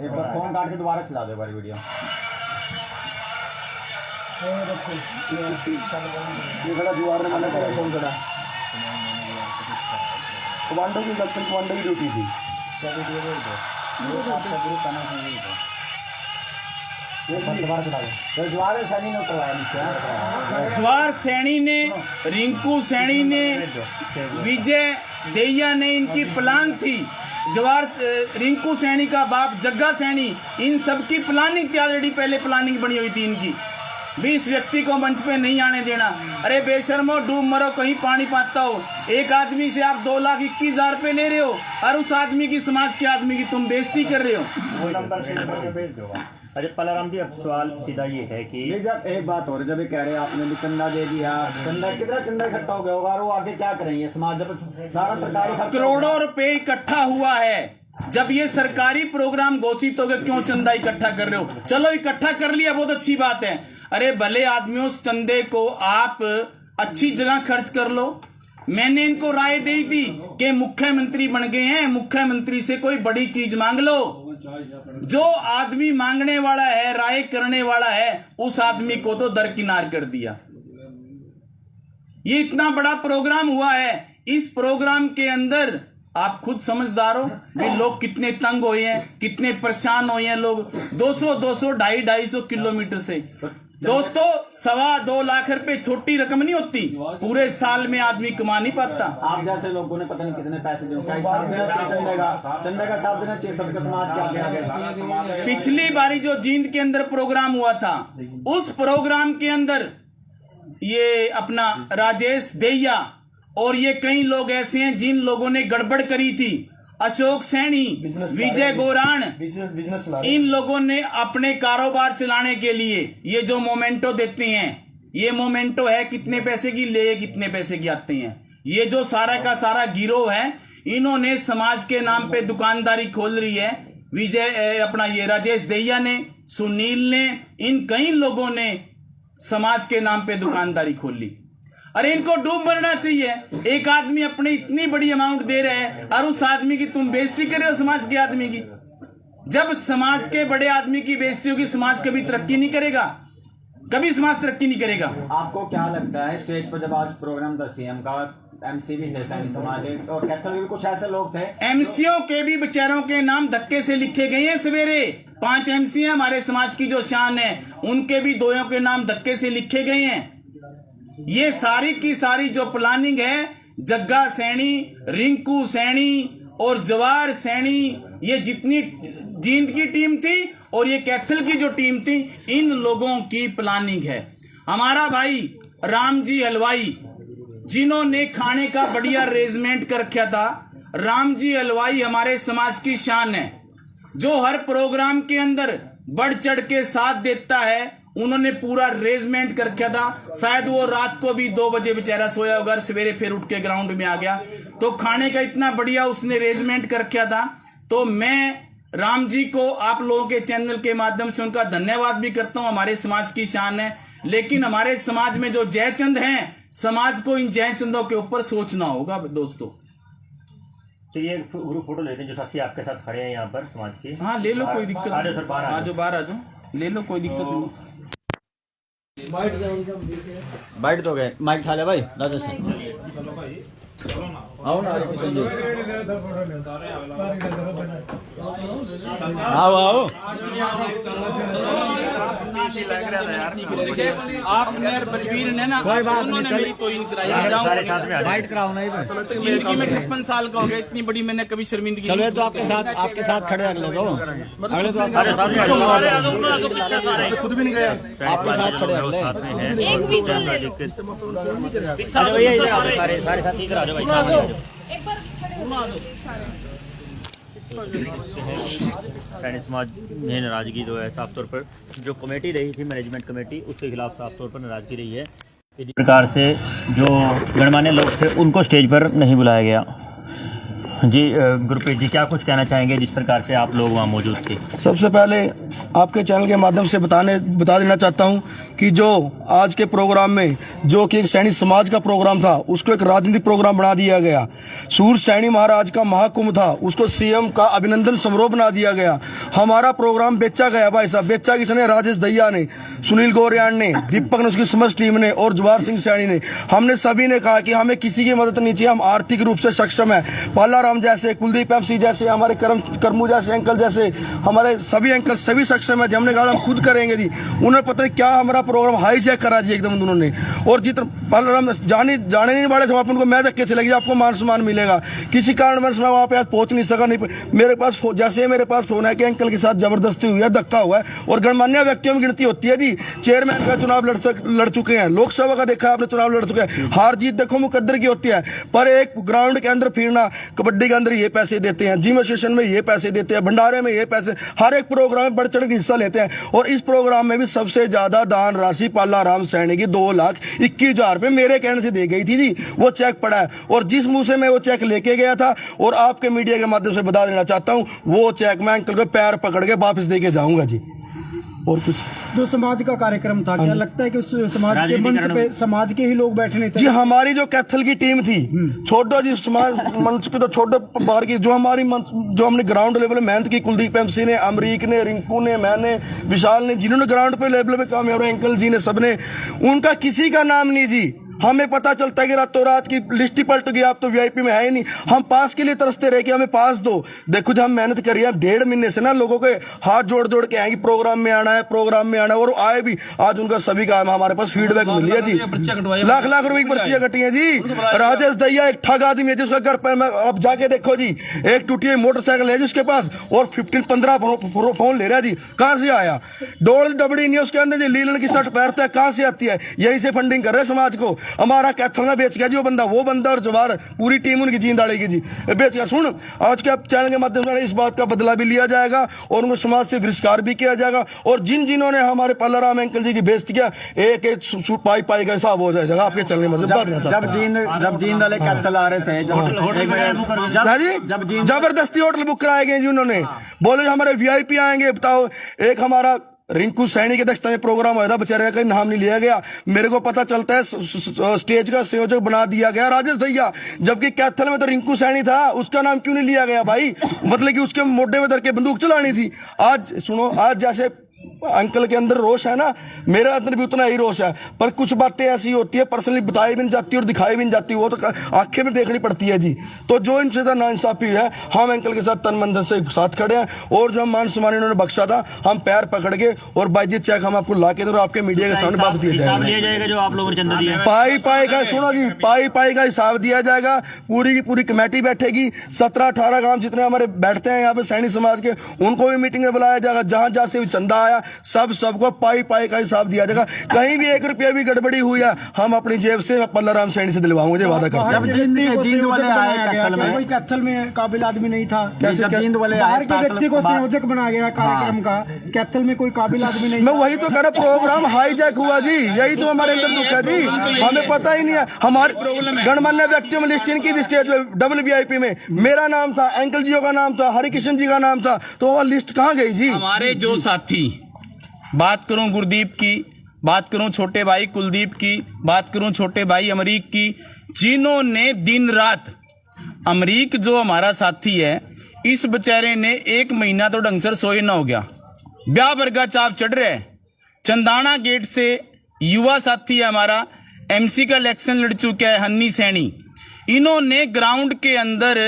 एक बार फोन काट के दोबारा चला दो एक बार वीडियो। ये खड़ा जवाहर ने मना करा, कौन खड़ा? कमांडो की गर्लफ्रेंड, कमांडो की ड्यूटी थी। दोबारा चला दो। तो जवाहर सैनी ने उतरवाया नीचे। जवाहर सैनी ने, रिंकू सैनी ने, विजय दहिया ने, इनकी प्लान थी। जवाहर रिंकू सैनी का बाप जग्गा सैनी, इन सब की प्लानिंग थी ऑलरेडी, पहले प्लानिंग बनी हुई थी इनकी भी इस व्यक्ति को मंच पे नहीं आने देना। अरे बेशर्मो, डूब मरो कहीं पानी पाता हो। एक आदमी से आप 2,21,000 रुपए ले रहे हो, और उस आदमी की, समाज के आदमी की तुम बेइज्जती कर रहे हो। वो नंबर शेयर करके भेज दो। अरे पालाराम जी, अब सवाल सीधा ये है कि ये जब एक बात हो रही, जब ये कह रहे हैं आपने भी चंदा दे दिया, चंदा कितना चंदा इकट्ठा हो गया होगा, और वो आगे क्या करेंगे? समाज जब सारा सरकारी खर्चा करोड़ों रुपए इकट्ठा हुआ है। जब ये सरकारी प्रोग्राम घोषित हो गए, क्यों चंदा इकट्ठा कर रहे हो? चलो इकट्ठा कर लिया, बहुत अच्छी बात है। अरे भले आदमियों, उस चंदे को आप अच्छी जगह खर्च कर लो। मैंने इनको राय दी थी कि मुख्यमंत्री बन गए हैं, मुख्यमंत्री से कोई बड़ी चीज मांग लो। जो आदमी मांगने वाला है, राय करने वाला है, उस आदमी को तो दरकिनार कर दिया। ये इतना बड़ा प्रोग्राम हुआ है, इस प्रोग्राम के अंदर आप खुद समझदार हो भी लोग कितने तंग हुए हैं, कितने परेशान हुए हैं लोग। 200, 250 किलोमीटर से। दोस्तों, 2.25 लाख रुपए छोटी रकम नहीं होती, पूरे साल में आदमी कमा नहीं पाता। आप जैसे लोगों ने पता नहीं कितने पैसे दिए, क्या हिसाब देना चाहिए चंदे का? चंदे का हिसाब देना चाहिए सबके, समाज के आगे। पिछली बारी जो जींद के अंदर प्रोग्राम हुआ था, उस प्रोग्राम के अंदर ये अपना राजेश दहिया और ये कई लोग ऐसे हैं जिन लोगों ने गड़बड़ करी थी। अशोक सैनी, विजय गोरान, बिजनेस इन लोगों ने अपने कारोबार चलाने के लिए ये जो मोमेंटो देते हैं, ये मोमेंटो है कितने पैसे की ले, कितने पैसे की आते हैं। ये जो सारा का सारा गिरोह है, इन्होंने समाज के नाम पे दुकानदारी खोल रही है। विजय अपना ये राजेश दहिया ने, सुनील ने, इन कई लोगों ने समाज के नाम पे दुकानदारी खोल ली। अरे इनको डूब मरना चाहिए। एक आदमी अपने इतनी बड़ी अमाउंट दे रहा है और उस आदमी की तुम बेइज्जती कर रहे हो, समाज के आदमी की। जब समाज के बड़े आदमी की बेइज्जती होगी, समाज कभी तरक्की नहीं करेगा, कभी समाज तरक्की नहीं करेगा। आपको क्या लगता है स्टेज पर जब आज प्रोग्राम था सीएम का, एमसी भी थे सैनी समाज और कैथल भी कुछ ऐसे लोग थे, एमसीओ के भी बेचारों के नाम धक्के से लिखे गए हैं। सवेरे 5 एमसी हैं हमारे समाज की जो शान है, उनके भी 2 के नाम धक्के से लिखे गए हैं। ये सारी की सारी जो प्लानिंग है, जग्गा सैनी, रिंकू सैनी और जवाहर सैनी, ये जितनी जींद की टीम थी और ये कैथल की जो टीम थी, इन लोगों की प्लानिंग है। हमारा भाई रामजी हलवाई, जिन्होंने खाने का बढ़िया अरेंजमेंट कर रखा था, रामजी हलवाई हमारे समाज की शान है। जो हर प्रोग्राम के अंदर बढ़ चढ़ के साथ देता है, उन्होंने पूरा अरेंजमेंट कर रखा था। शायद वो रात को भी 2 बजे बेचारा सोया होगा, सवेरे फिर उठ के ग्राउंड में आ गया। तो खाने का इतना बढ़िया उसने अरेंजमेंट कर रखा था। तो मैं राम जी को आप लोगों के चैनल के माध्यम से उनका धन्यवाद भी करता हूं। हमारे समाज की शान है, लेकिन हमारे समाज में जो जयचंद हैं, समाज को इन जयचंदों के ऊपर सोचना होगा दोस्तों। चलिए ग्रुप फोटो लेते हैं, जो साथी आपके साथ खड़े हैं यहाँ पर समाज के। हाँ ले लो, कोई दिक्कत आ जाओ सर, बाहर आ नहीं, बाहर आ जाओ, ले लो, कोई दिक्कत नहीं। बैठ तो गए, माइक उठा ले भाई राजा सिंह, आओ ना किशन जी, आओ आओ। आपने और बलवीर ने ना, कोई बात उन्होंने नहीं, मेरी तोहिन कराई। आ जाओ, बैठ कराओ नहीं भाई। जिंदगी में 56 साल का हो गया, इतनी बड़ी मैंने कभी शर्मिंदगी चलो नहीं तो आपके साथ खड़े अगले तो खुद भी नहीं गया। आपके साथ खड़े अगले। सारे साथी इधर आ जाओ भाई। सैनिक समाज में नाराजगी जो है साफ तौर पर जो कमेटी रही थी, मैनेजमेंट कमेटी, उसके खिलाफ साफ तौर पर नाराजगी रही है कि जिस प्रकार से जो गणमान्य लोग थे उनको स्टेज पर नहीं बुलाया गया। जी गुरप्रीत जी, क्या कुछ कहना चाहेंगे जिस प्रकार से आप लोग वहाँ मौजूद थे? सबसे पहले आपके चैनल के माध्यम से बता देना चाहता हूं कि जो आज के प्रोग्राम में जो कि एक सैनिक समाज का प्रोग्राम था, उसको एक राजनीतिक प्रोग्राम बना दिया गया। सूर्य सैनी महाराज का महाकुंभ था, उसको सीएम का अभिनंदन समारोह बना दिया गया। हमारा प्रोग्राम बेचा गया भाई साहब, बेचा किसने? राजेश दहिया ने, सुनील गौरियान ने, दीपक ने, उसकी समस्त टीम ने और जवाहर सिंह सैनी ने। हमने सभी ने कहा कि हमें किसी की मदद नहीं चाहिए, हम आर्थिक रूप से सक्षम है। पाला राम जैसे, कुलदीप एमसी जैसे, हमारे करमू जैसे अंकल जैसे, हमारे सभी अंकल सभी सक्षम है। हमने कहा हम खुद करेंगे जी। उन्होंने पता नहीं क्या हमारा प्रोग्राम हाईजैक करा जी एकदम उन्होंने। और जितना पाला राम जाने नहीं वाले थे वहाँ पर, उनको मैं धक्के से लगी आपको मान सम्मान मिलेगा। किसी कारणवश मैं वहाँ पे आज पहुंच नहीं सका। नहीं मेरे पास जैसे मेरे पास फोन है कि अंकल के साथ जबरदस्ती हुई है, धक्का हुआ है। और गणमान्य व्यक्तियों में गिनती होती है जी। चेयरमैन का चुनाव लड़ चुके हैं, लोकसभा का देखा आपने चुनाव लड़ चुके हैं। हार जीत देखो मुकद्दर की होती है, पर एक ग्राउंड के अंदर फिरना, कबड्डी के अंदर ये पैसे देते हैं, जिम एसोसिएशन में ये पैसे देते हैं, भंडारे में ये पैसे, हर एक प्रोग्राम में बढ़ चढ़ के हिस्सा लेते हैं। और इस प्रोग्राम में भी सबसे ज्यादा दान राशि पाला राम सैनी की 2,21,000 रुपए मेरे कहने से दे गई थी जी। वो चेक पड़ा है, और जिस मुंह से मैं वो चेक लेके गया था, और आपके मीडिया के माध्यम से बता देना चाहता हूं, वो चेक मैं अंकल को पैर पकड़ के वापस दे के जाऊंगा जी। और कुछ जो समाज का कार्यक्रम था, क्या लगता है कि उस समाज के मंच पे समाज के ही लोग बैठने जी? चाहिए? हमारी जो कैथल की टीम थी, छोटो जी समाज मंच की, तो छोटो बाहर की जो हमारी जो हमने ग्राउंड लेवल में मेहनत की, कुलदीप एमसी ने, अमरीक ने, रिंकू ने, मैंने, विशाल ने, जिन्होंने ग्राउंड पे लेवल पे काम किया, अंकल जी ने, सबने, उनका किसी का नाम नहीं जी। हमें पता चलता है कि रातों रात की लिस्ट ही पलट गई, आप तो वीआईपी में है ही नहीं। हम पास के लिए तरसते रहे कि हमें पास दो। देखो जब हम मेहनत करिए, 1.5 महीने से ना लोगों के हाथ जोड़ के आएंगे, प्रोग्राम में आना है, प्रोग्राम में आना है, और आए भी। आज उनका सभी का हमारे पास फीडबैक मिली है जी। लाख रुपए की पर्चियां कटी है जी। राजेश दहिया एक ठग आदमी है जिसका घर पर, आप जाके देखो जी, एक टूटी हुई मोटरसाइकिल है जी उसके पास, और 15 फोन ले रहा है जी। कहां से आया? डोल डबड़ी नहीं उसके अंदर जी, लीलन की शर्ट पहनता है, कहां से आती है? यहीं से फंडिंग कर रहे समाज को। हमारा कैथल में बेच गया जी वो बंदा और जवार पूरी टीम उनकी जींद डालेगी जी, बेच गया। सुन, आज के चैनल के माध्यम से इस बात का बदला भी लिया जाएगा, और उनको समाज से बहिष्कार भी किया जाएगा। और जिन्होंने हमारे पालाराम अंकल जी की बेइज्जती किया, एक पाई का हिसाब हो जाएगा आपके चैनल में। जब जींद वाले कैथल आ रहे थे, जब जबरदस्ती होटल बुक कराए गए जी उन्होंने, बोले हमारे वीआईपी आएंगे। बताओ, एक हमारा रिंकू सैनी के अध्यक्षता में प्रोग्राम हुआ था, बेचारे का नाम नहीं लिया गया। मेरे को पता चलता है स्टेज का संयोजक बना दिया गया राजेश दहिया, जबकि कैथल में तो रिंकू सैनी था, उसका नाम क्यों नहीं लिया गया भाई? मतलब कि उसके मोढे में धर के बंदूक चलानी थी। आज सुनो, आज जैसे अंकल के अंदर रोष है ना, मेरे अंदर भी उतना ही रोष है, पर कुछ बातें ऐसी होती है पर्सनली बताई भी नहीं जाती और दिखाई भी नहीं जाती, वो तो आंखें में देखनी पड़ती है जी। तो जो इनसे नाइंसाफी है, हम अंकल के साथ तन मन धन से साथ खड़े हैं, और जो हम मान सम्मान इन्होंने बख्शा था, हम पैर पकड़ के और बाईजी चेक हम आपको ला के और आपके मीडिया के सामने वापस दिया जाएगा। जो आप लोगों ने चंदा दिया, पाई का सुनो जी, पाई का हिसाब दिया जाएगा। पूरी की पूरी कमेटी बैठेगी, 17-18 गांव जितने हमारे बैठते हैं यहाँ पे सैनिक समाज के, उनको भी मीटिंग में बुलाया जाएगा। जहां से भी चंदा आया, सबको पाई पाई का हिसाब दिया जाएगा। कहीं भी 1 रुपया भी गड़बड़ी हुई है हम अपनी जेब से पल्लाराम सैनी से दिलवाऊंगे, मुझे वादा करता हूँ। जींद वाले आए कैथल में, कोई कैथल में काबिल आदमी नहीं था। कैसे जींद वाले बाहर के व्यक्ति को संयोजक बनाया गया कार्यक्रम का, कैथल में कोई काबिल आदमी नहीं। मैं वही तो कह रहा, प्रोग्राम हाईजैक हुआ जी, यही तो हमारे अंदर दुख है जी, हमें पता ही नहीं है। हमारे गणमान्य व्यक्तियों में लिस्ट इनकी स्टेज पे WVIP में मेरा नाम था, अंकल जी का नाम था, हरिकृष्ण जी का नाम था, तो वो लिस्ट कहाँ गई जी? हमारे जो साथी, बात करूं गुरदीप की, बात करूं छोटे भाई कुलदीप की, बात करूं छोटे भाई अमरीक की, जिन्होंने दिन रात, अमरीक जो हमारा साथी है, इस बेचारे ने 1 महीना तो ढंग से सोए ना हो गया, ब्याह वर्गा चाप चढ़ रहे। चंदाना गेट से युवा साथी है हमारा, MC का इलेक्शन लड़ चुका है, हन्नी सैनी, इन्होंने ग्राउंड के अंदर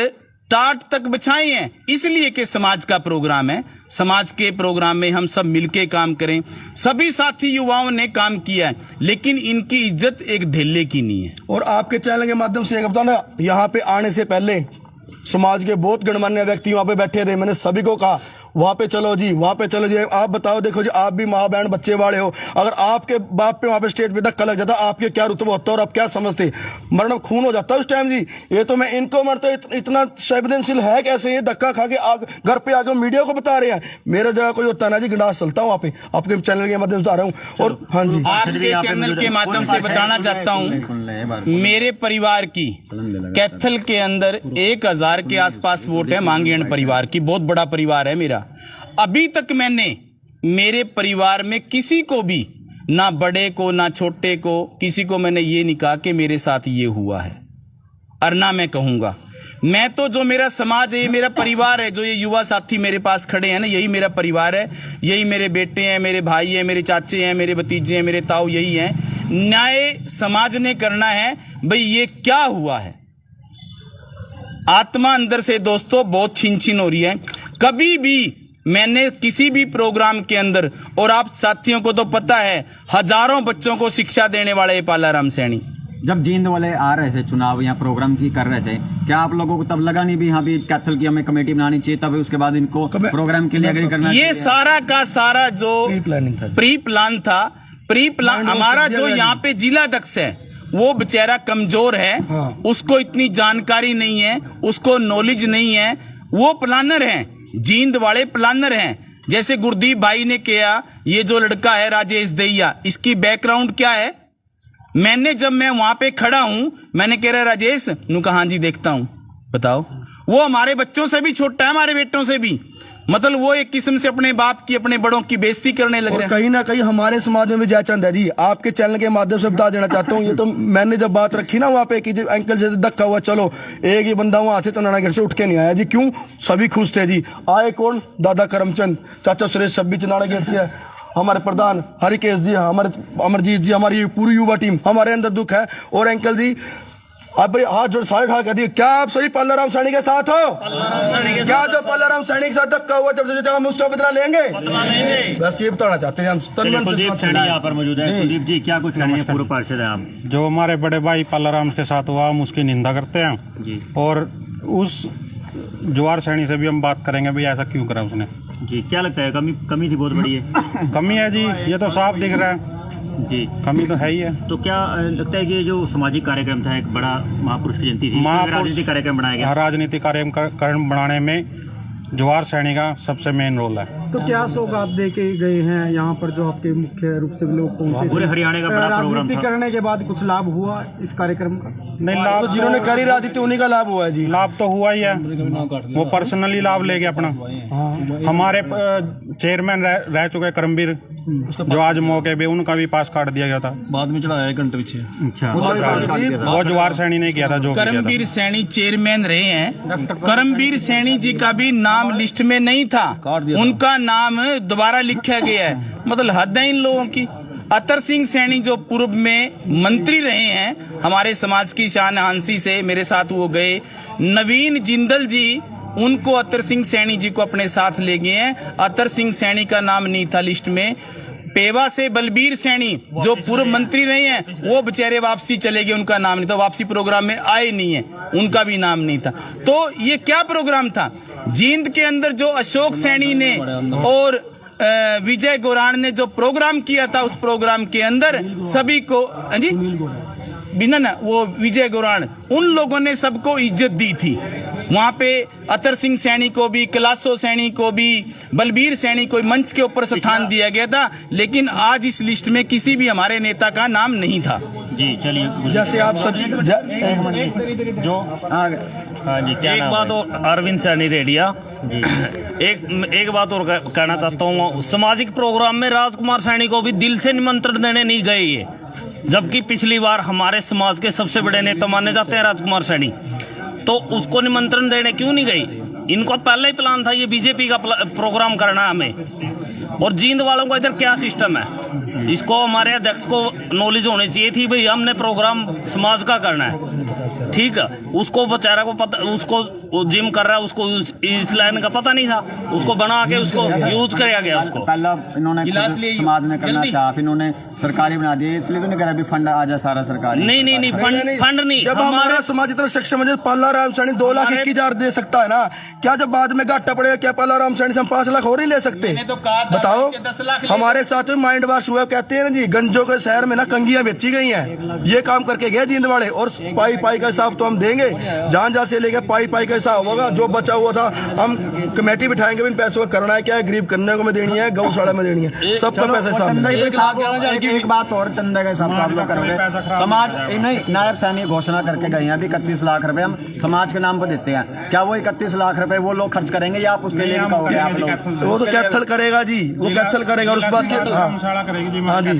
टाट तक बिछाए हैं, इसलिए कि समाज का प्रोग्राम है, समाज के प्रोग्राम में हम सब मिलके काम करें। सभी साथी युवाओं ने काम किया है, लेकिन इनकी इज्जत एक धेले की नहीं है। और आपके चैनल के माध्यम से एक बताना, यहाँ पे आने से पहले समाज के बहुत गणमान्य व्यक्ति वहाँ पे बैठे थे, मैंने सभी को कहा वहाँ पे चलो जी, वहाँ पे चलो जी। आप बताओ, देखो जी, आप भी माँ बहन बच्चे वाले हो, अगर आपके बाप पे वहाँ पे स्टेज पे धक्का लग जाता, आपके क्या रुतबा होता और आप क्या समझते, मरण खून हो जाता उस टाइम जी। ये तो मैं इनको मरते इतना संवेदनशील है कैसे, ये धक्का खा के घर पे आके मीडिया को बता रहे हैं। मेरा जगह कोई होता ना जी, गिलास चलता हूँ वहाँ पे, आपके चैनल के माध्यम से बता रहा हूँ। और हाँ जी, आपके चैनल के माध्यम से बताना चाहता हूँ, मेरे परिवार की कैथल के अंदर 1000 के आसपास वोट है मांगेण परिवार की, बहुत बड़ा परिवार है मेरा। अभी तक मैंने मेरे परिवार में किसी को भी, ना बड़े को ना छोटे को, किसी को मैंने ये नहीं कहा कि मेरे साथ ये हुआ है, और ना मैं कहूंगा। मैं तो, जो मेरा समाज है, ये मेरा परिवार है, जो ये युवा साथी मेरे पास खड़े हैं ना, यही मेरा परिवार है, यही मेरे बेटे हैं, मेरे भाई हैं, मेरे चाचे हैं, मेरे भतीजे हैं, मेरे ताऊ, यही हैं। न्याय समाज ने करना है भाई, ये क्या हुआ है। आत्मा अंदर से दोस्तों बहुत छीन छीन हो रही है। कभी भी मैंने किसी भी प्रोग्राम के अंदर, और आप साथियों को तो पता है, हजारों बच्चों को शिक्षा देने वाले पालाराम सैनी, जब जींद वाले आ रहे थे चुनाव यहाँ प्रोग्राम की कर रहे थे, क्या आप लोगों को तब लगा नहीं भी यहाँ भी कैथल की हमें कमेटी बनानी चाहिए, तब उसके बाद इनको प्रोग्राम के लिए एग्री करना चाहिए? ये सारा का सारा जो प्री प्लान था, प्री प्लान हमारा जो यहाँ पे जिला अध्यक्ष है, वो बेचारा कमजोर है, उसको इतनी जानकारी नहीं है, उसको नॉलेज नहीं है, वो प्लानर हैं, जींद वाले प्लानर हैं। जैसे गुरदीप भाई ने किया, ये जो लड़का है राजेश दहिया, इसकी बैकग्राउंड क्या है, मैंने जब मैं वहां पे खड़ा हूं, मैंने कह रहा राजेश, नु कहा हाँ जी देखता हूं, बताओ। वो हमारे बच्चों से भी छोटा है, हमारे बेटों से भी, मतलब वो एक किस्म से अपने बाप की, अपने बड़ों की बेइज्जती करने लग रहे हैं। कहीं ना कहीं हमारे समाज में भी जयचंद है जी। आपके चैनल के माध्यम से बता देना चाहता हूँ, ये तो मैंने जब बात रखी ना वहाँ पे कि अंकल से धक्का हुआ, चलो एक ही बंदा वहां से तनाना घर से उठ के नहीं आया जी। क्यों? सभी खुश थे जी। आए कौन? दादा करमचंद, चाचा सुरेश सभी चनाना गेट से है, हमारे प्रधान हरिकेश जी, हमारे अमरजीत जी, हमारी पूरी युवा टीम, हमारे अंदर दुख है। और अंकल जी आप हाथ जोड़ सारे खा कर दिए, क्या आप सही पल्लाराम सैनी के साथ हो? क्या जो पल्लाराम सैनी के साथ धक्का हुआ जब हम उसका बदला लेंगे? बस ये बताना चाहते हैं हम। कुलदीप सैनी यहाँ पर मौजूद है। कुलदीप जी, क्या कुछ कहेंगे? पूर्व पार्षद हैं आप। जो हमारे बड़े भाई पल्लाराम के साथ हुआ, हम उसकी निंदा करते हैं जी। और उस जवार सैनी से भी हम बात करेंगे भी ऐसा क्यों करा उसने जी। क्या लगता है, कमी थी बहुत बड़ी है? कमी है जी, ये तो साफ दिख रहा है जी, कमी तो है ही है। तो क्या लगता है कि जो सामाजिक कार्यक्रम था, एक बड़ा महापुरुष की जयंती थी, राजनीतिक कार्यक्रम बनाया गया, राजनीतिक कार्यक्रम बनाने में जवार सैनी का सबसे मेन रोल है। तो क्या सौगात दे के गए हैं यहाँ पर, जो आपके मुख्य रूप से लोग पहुंचे? पूरे हरियाणा का बड़ा प्रोग्राम राजनीति था। करने के बाद कुछ लाभ हुआ इस कार्यक्रम का? नहीं, लाभ तो जिन्होंने करी राजनीति उन्हीं का लाभ हुआ है जी। लाभ तो हुआ ही है, वो पर्सनली लाभ ले गए अपना। हमारे चेयरमैन रह चुके करमवीर, जो आज मौके पे उनका भी पास काट दिया गया था, बाद में चढ़ाया 1 घंटे पीछे। अच्छा, वो जवार सैनी ने किया था जो करमवीर सैनी चेयरमैन रहे हैं। करमवीर सैनी जी का भी नाम लिस्ट में नहीं था, उनका नाम दोबारा लिखा गया है। मतलब हद है इन लोगों की। अतर सिंह सैनी जो पूर्व में मंत्री रहे हैं, हमारे समाज की शान हांसी से मेरे साथ वो गए। नवीन जिंदल जी, उनको अतर सिंह सैनी जी को अपने साथ ले गए हैं। अतर सिंह सैनी का नाम नहीं था लिस्ट में। पेवा से बलबीर सैनी जो पूर्व मंत्री रहे हैं, वो बेचारे वापसी चले गए, उनका नाम नहीं था, वापसी प्रोग्राम में आए नहीं है, उनका भी नाम नहीं था। तो ये क्या प्रोग्राम था? जींद के अंदर जो अशोक सैनी ने और विजय गोरान ने जो प्रोग्राम किया था उस प्रोग्राम के अंदर सभी को, हाँ जी, बिना ना वो विजय गोरान, उन लोगों ने सबको इज्जत दी थी। वहां पे अतर सिंह सैनी को भी, कैलाशो सैनी को भी, बलबीर सैनी को मंच के ऊपर स्थान दिया गया था, लेकिन आज इस लिस्ट में किसी भी हमारे नेता का नाम नहीं था। जी चलिए, जैसे आप सब जो हाँ जी, क्या एक नाम बात है? और अरविंद सैनी रेडिया जी एक बात और कहना चाहता हूँ। सामाजिक प्रोग्राम में राजकुमार सैनी को भी दिल से निमंत्रण देने नहीं गए ये, जबकि पिछली बार हमारे समाज के सबसे बड़े नेता माने जाते हैं राजकुमार सैनी, तो उसको निमंत्रण देने क्यों नहीं गई? इनको पहले ही प्लान था ये बीजेपी का प्रोग्राम करना हमें। और जींद वालों का इधर क्या सिस्टम है, इसको हमारे अध्यक्ष को नॉलेज होनी चाहिए थी, भाई हमने प्रोग्राम समाज का करना है, ठीक है। उसको बेचारा को पता, उसको वो जिम कर रहा है, उसको इस लाइन का पता नहीं था, उसको बना के उसको यूज किया गया उसको। पहला इन्होंने समाज में करना चाहा, फिर इन्होंने सरकारी बना दिया, इसलिए तो नहीं करा अभी फंड आ जाए सारा सरकारी। नहीं फंड नहीं। जब हमारा समाज इतना सक्षम है, पाला राम सैनी 2,21,000 दे सकता है ना, क्या जब बाद में घाटा पड़ेगा, क्या पाला राम सैनी से हम 5 लाख और नहीं ले सकते? तो कहा था बताओ, कि 10 लाख हमारे साथ में माइंड वॉश हुआ, कहते हैं ना जी, गंजों के शहर में ना कंगियां बेची गई हैं, ये काम करके गए जींद वाले। और पाई का हिसाब तो हम देंगे, जहां से लेके पाई का हिसाब होगा, जो बचा हुआ था हम कमेटी बिठाएंगे, इन पैसों का करना है क्या है, गरीब कन्या को में देनी है, गौशाला में देनी है, सबका पैसा सामने। एक बात और, चंदा के हिसाब आप लोग करोगे, समाज नहीं, नायब सैनी घोषणा करके गए हैं अभी 31 लाख रुपए हम समाज के नाम पर देते हैं, क्या वो 31 लाख रुपए वो लोग खर्च करेंगे या आप उसके लिए कहोगे? आप लोग वो तो कैथल करेगा जी, वो कैथल करेगा, और उस बात की हाँ जी,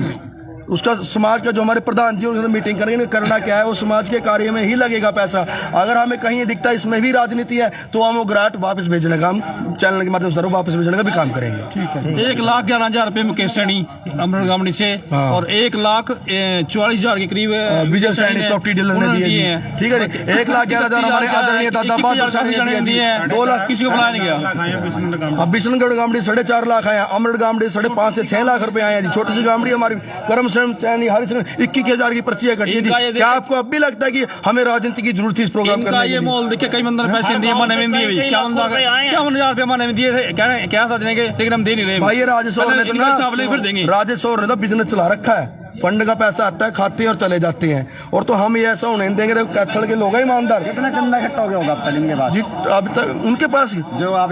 उसका समाज का जो हमारे प्रधान जी उन्होंने मीटिंग करेंगे, करना क्या है, वो समाज के कार्य में ही लगेगा पैसा। अगर हमें कहीं दिखता है इसमें भी राजनीति है, तो हम वो ग्रांट वापस भेजने का, हम चैनल के माध्यम से वापस भेजने का भी काम करेंगे। 1,11,000 रुपए मुकेश सैनी अमर गामनी से, और 1,44,000 के करीब विजय सैनी प्रॉपर्टी डीलर ने दिए हैं, ठीक है जी। 1,11,000 हमारे आदरणीय दादा बहादुर सैनी ने दिए हैं, 2 लाख किसी को बुलाया नहीं गया। अब बिशनगढ़ गामड़ी 4.5 लाख आया, अमर गामड़ी 5.5 से 6 लाख रुपए आए हैं जी। छोटी सी गामड़ी हमारी करम चैनी हर 21,000 की पर्चियां कटी है जी। क्या आपको अब भी लगता है कि हमें राजनीति की जरूरत थी इस प्रोग्राम करने की? ये मोल देख के कई बंदर पैसे दिए, मने में दिए, 51,000 रुपए मने में दिए थे, क्या सोचने के, लेकिन हम दे नहीं रहे भाई। ये राजेश और ने तो ना बिजनेस चला रखा है, फंड का पैसा आता है, खाते हैं और चले जाते हैं, और तो हम ये ऐसा होने नहीं देंगे। कैथल के लोग हैं ईमानदार। कितना चंदा इकट्ठा हो गया होगा अब तक इनके पास जी? अब तक उनके पास जो आप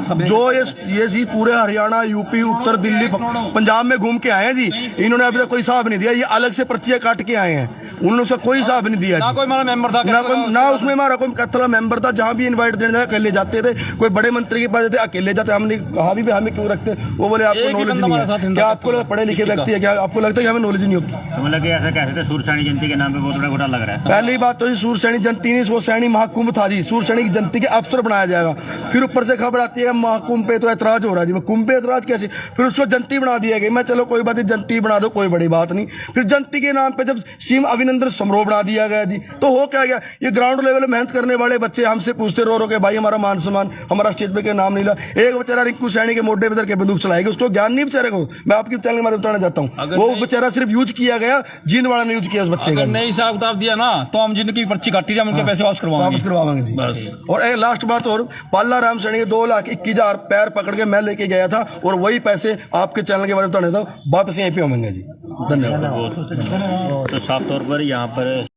सब जो ये जी पूरे हरियाणा, यूपी, उत्तर दिल्ली, पंजाब में घूम के आए हैं जी, इन्होंने अभी तक कोई हिसाब नहीं दिया। ये अलग से पर्चियां काट के आए हैं, उन्होंने उसका कोई हिसाब नहीं दिया ना जी। कोई हमारा मेंबर था, ना उसमें हमारा कोई कैथल मेंबर था। जहाँ भी इनवाइट देने अकेले जाते थे, कोई बड़े मंत्री के पास जाते अकेले जाते। हमने कहा भी हमें क्यों रखते, वो बोले आपको नॉलेज नहीं है। क्या आपको पढ़े लिखे व्यक्ति है, क्या आपको लगता है कि हमें नॉलेज नहीं होती? ऐसा कहते थे सूर सैनी जयंती के नाम पे बहुत बड़ा घोटाला लग रहा है। पहली बात तो सूर सैनी जयंती नहीं, वो सैनी महाकुंभ था जी। सूर सैनी की जयंती के अवसर बनाया जाएगा, फिर ऊपर से खबर आती है महाकुंभ पे तो ऐतराज हो रहा है जी। कुंभ पे ऐतराज कैसे, फिर उसको जयंती बना दिया गया। मैं चलो कोई बात नहीं, जयंती बना दो, कोई बड़ी बात नहीं। फिर जयंती के नाम पे जब सीएम अभिनंदन समारोह बना दिया गया जी, तो हो क्या गया? ये ग्राउंड लेवल में मेहनत करने वाले बच्चे हमसे पूछते रो के, भाई हमारा मान सम्मान, हमारा स्टेज पे के नाम नहीं ला। एक बेचारा रिंकू सैनी के मोढे पे धर के बंदूक चलाएगी, उसको ज्ञान नहीं बेचारे को। मैं आपकी चैनल के माध्यम बताना चाहता हूँ, वो बेचारा सिर्फ यूज किया गया, जींद वाला ने यूज किया उस बच्चे का। नहीं हिसाब किताब दिया ना, तो हम जिनकी पर्ची काटी थी, हम उनके पैसे वापस करवाएंगे जी बस। और एक लास्ट बात और, पाला राम सैनी के 2,21,000 पैर पकड़ के मैं लेके गया था, और वही पैसे आपके चैनल के बारे में बताने था, वापस यहीं पे होंगे जी। धन्यवाद। तो साफ तौर पर यहाँ पर